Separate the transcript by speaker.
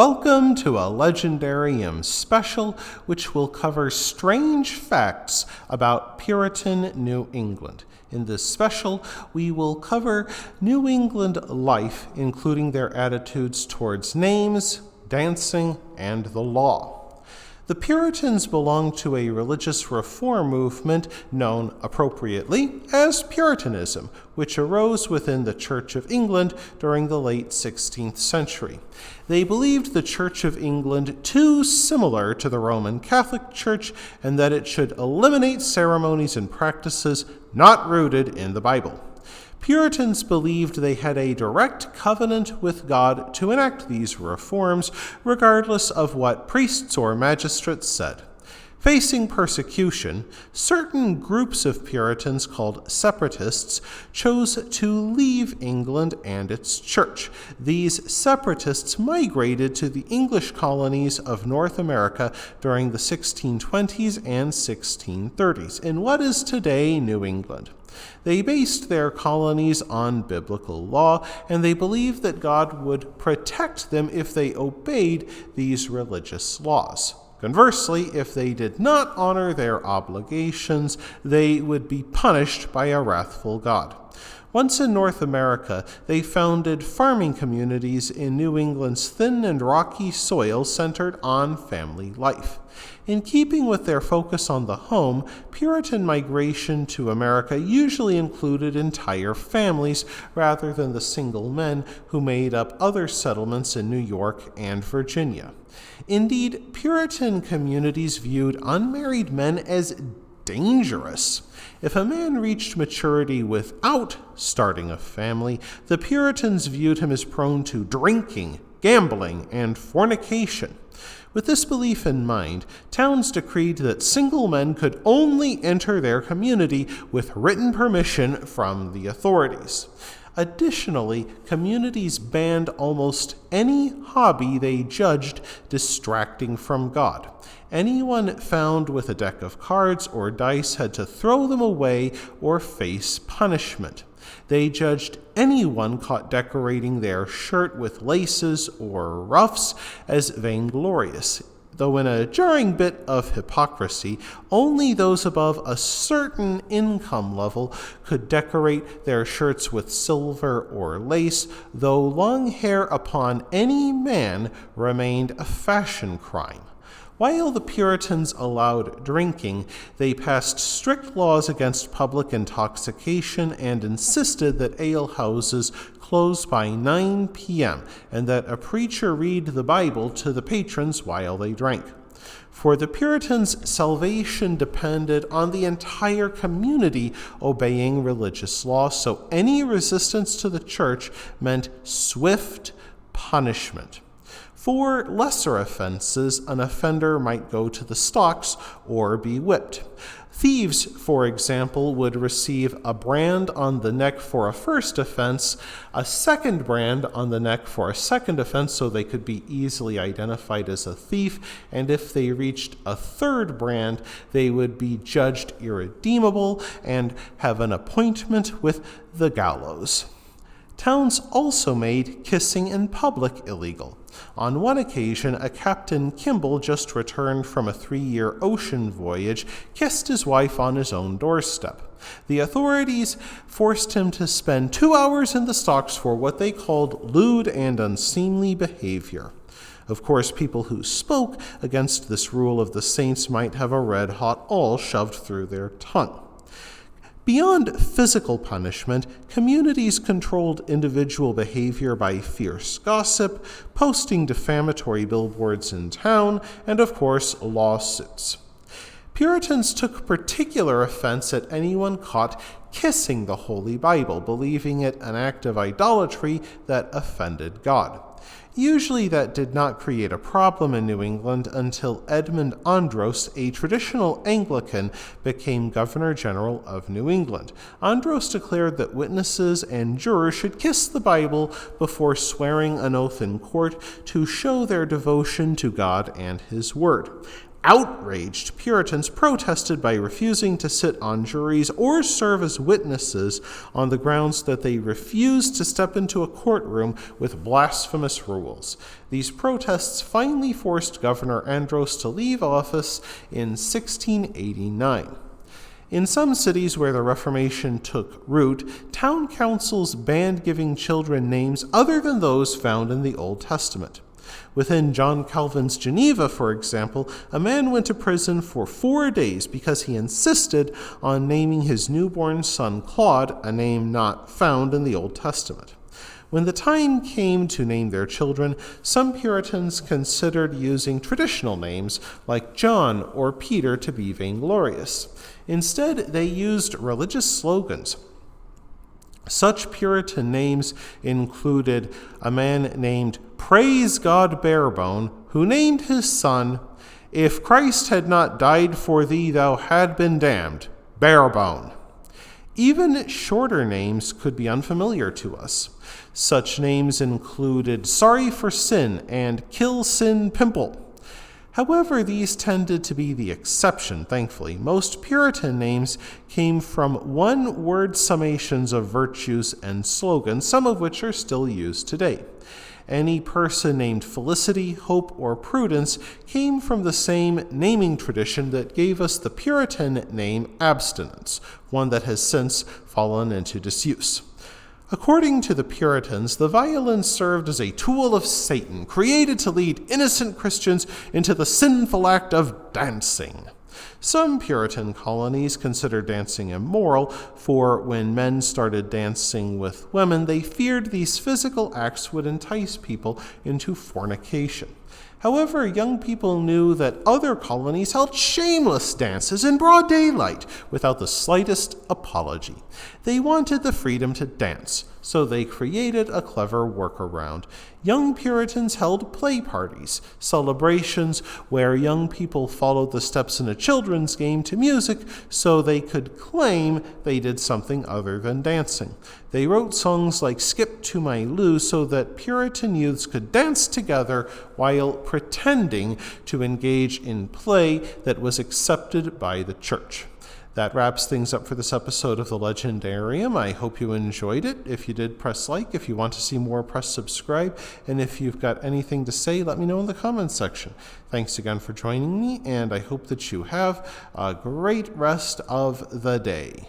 Speaker 1: Welcome to a Legendarium special, which will cover strange facts about Puritan New England. In this special, we will cover New England life, including their attitudes towards names, dancing, and the law. The Puritans belonged to a religious reform movement known appropriately as Puritanism, which arose within the Church of England during the late 16th century. They believed the Church of England too similar to the Roman Catholic Church and that it should eliminate ceremonies and practices not rooted in the Bible. Puritans believed they had a direct covenant with God to enact these reforms, regardless of what priests or magistrates said. Facing persecution, certain groups of Puritans called separatists chose to leave England and its church. These separatists migrated to the English colonies of North America during the 1620s and 1630s, in what is today New England. They based their colonies on biblical law, and they believed that God would protect them if they obeyed these religious laws. Conversely, if they did not honor their obligations, they would be punished by a wrathful God. Once in North America, they founded farming communities in New England's thin and rocky soil centered on family life. In keeping with their focus on the home, Puritan migration to America usually included entire families rather than the single men who made up other settlements in New York and Virginia. Indeed, Puritan communities viewed unmarried men as dangerous. If a man reached maturity without starting a family, the Puritans viewed him as prone to drinking, gambling, and fornication. With this belief in mind, towns decreed that single men could only enter their community with written permission from the authorities. Additionally, communities banned almost any hobby they judged distracting from God. Anyone found with a deck of cards or dice had to throw them away or face punishment. They judged anyone caught decorating their shirt with laces or ruffs as vainglorious, though in a jarring bit of hypocrisy, only those above a certain income level could decorate their shirts with silver or lace, though long hair upon any man remained a fashion crime. While the Puritans allowed drinking, they passed strict laws against public intoxication and insisted that alehouses close by 9 p.m. and that a preacher read the Bible to the patrons while they drank. For the Puritans, salvation depended on the entire community obeying religious law, so any resistance to the church meant swift punishment. For lesser offenses, an offender might go to the stocks or be whipped. Thieves, for example, would receive a brand on the neck for a first offense, a second brand on the neck for a second offense so they could be easily identified as a thief, and if they reached a third brand, they would be judged irredeemable and have an appointment with the gallows. Towns also made kissing in public illegal. On one occasion, a Captain Kimball, just returned from a 3-year ocean voyage, kissed his wife on his own doorstep. The authorities forced him to spend 2 hours in the stocks for what they called lewd and unseemly behavior. Of course, people who spoke against this rule of the saints might have a red-hot awl shoved through their tongue. Beyond physical punishment, communities controlled individual behavior by fierce gossip, posting defamatory billboards in town, and of course, lawsuits. Puritans took particular offense at anyone caught kissing the Holy Bible, believing it an act of idolatry that offended God. Usually that did not create a problem in New England until Edmund Andros, a traditional Anglican, became Governor General of New England. Andros declared that witnesses and jurors should kiss the Bible before swearing an oath in court to show their devotion to God and His Word. Outraged Puritans protested by refusing to sit on juries or serve as witnesses on the grounds that they refused to step into a courtroom with blasphemous rules. These protests finally forced Governor Andros to leave office in 1689. In some cities where the Reformation took root, town councils banned giving children names other than those found in the Old Testament. Within John Calvin's Geneva, for example, a man went to prison for 4 days because he insisted on naming his newborn son Claude, a name not found in the Old Testament. When the time came to name their children, some Puritans considered using traditional names like John or Peter to be vainglorious. Instead, they used religious slogans. Such Puritan names included a man named Praise God Barebone, who named his son, If Christ had not died for thee, thou had been damned, Barebone. Even shorter names could be unfamiliar to us. Such names included Sorry for Sin and Kill Sin Pimple. However, these tended to be the exception, thankfully. Most Puritan names came from one-word summations of virtues and slogans, some of which are still used today. Any person named Felicity, Hope, or Prudence came from the same naming tradition that gave us the Puritan name Abstinence, one that has since fallen into disuse. According to the Puritans, the violin served as a tool of Satan, created to lead innocent Christians into the sinful act of dancing. Some Puritan colonies considered dancing immoral, for when men started dancing with women, they feared these physical acts would entice people into fornication. However, young people knew that other colonies held shameless dances in broad daylight without the slightest apology. They wanted the freedom to dance, so they created a clever workaround. Young Puritans held play parties, celebrations where young people followed the steps in a children's game to music so they could claim they did something other than dancing. They wrote songs like Skip to My Lou so that Puritan youths could dance together while pretending to engage in play that was accepted by the church. That wraps things up for this episode of The Legendarium. I hope you enjoyed it. If you did, press like. If you want to see more, press subscribe. And if you've got anything to say, let me know in the comments section. Thanks again for joining me, and I hope that you have a great rest of the day.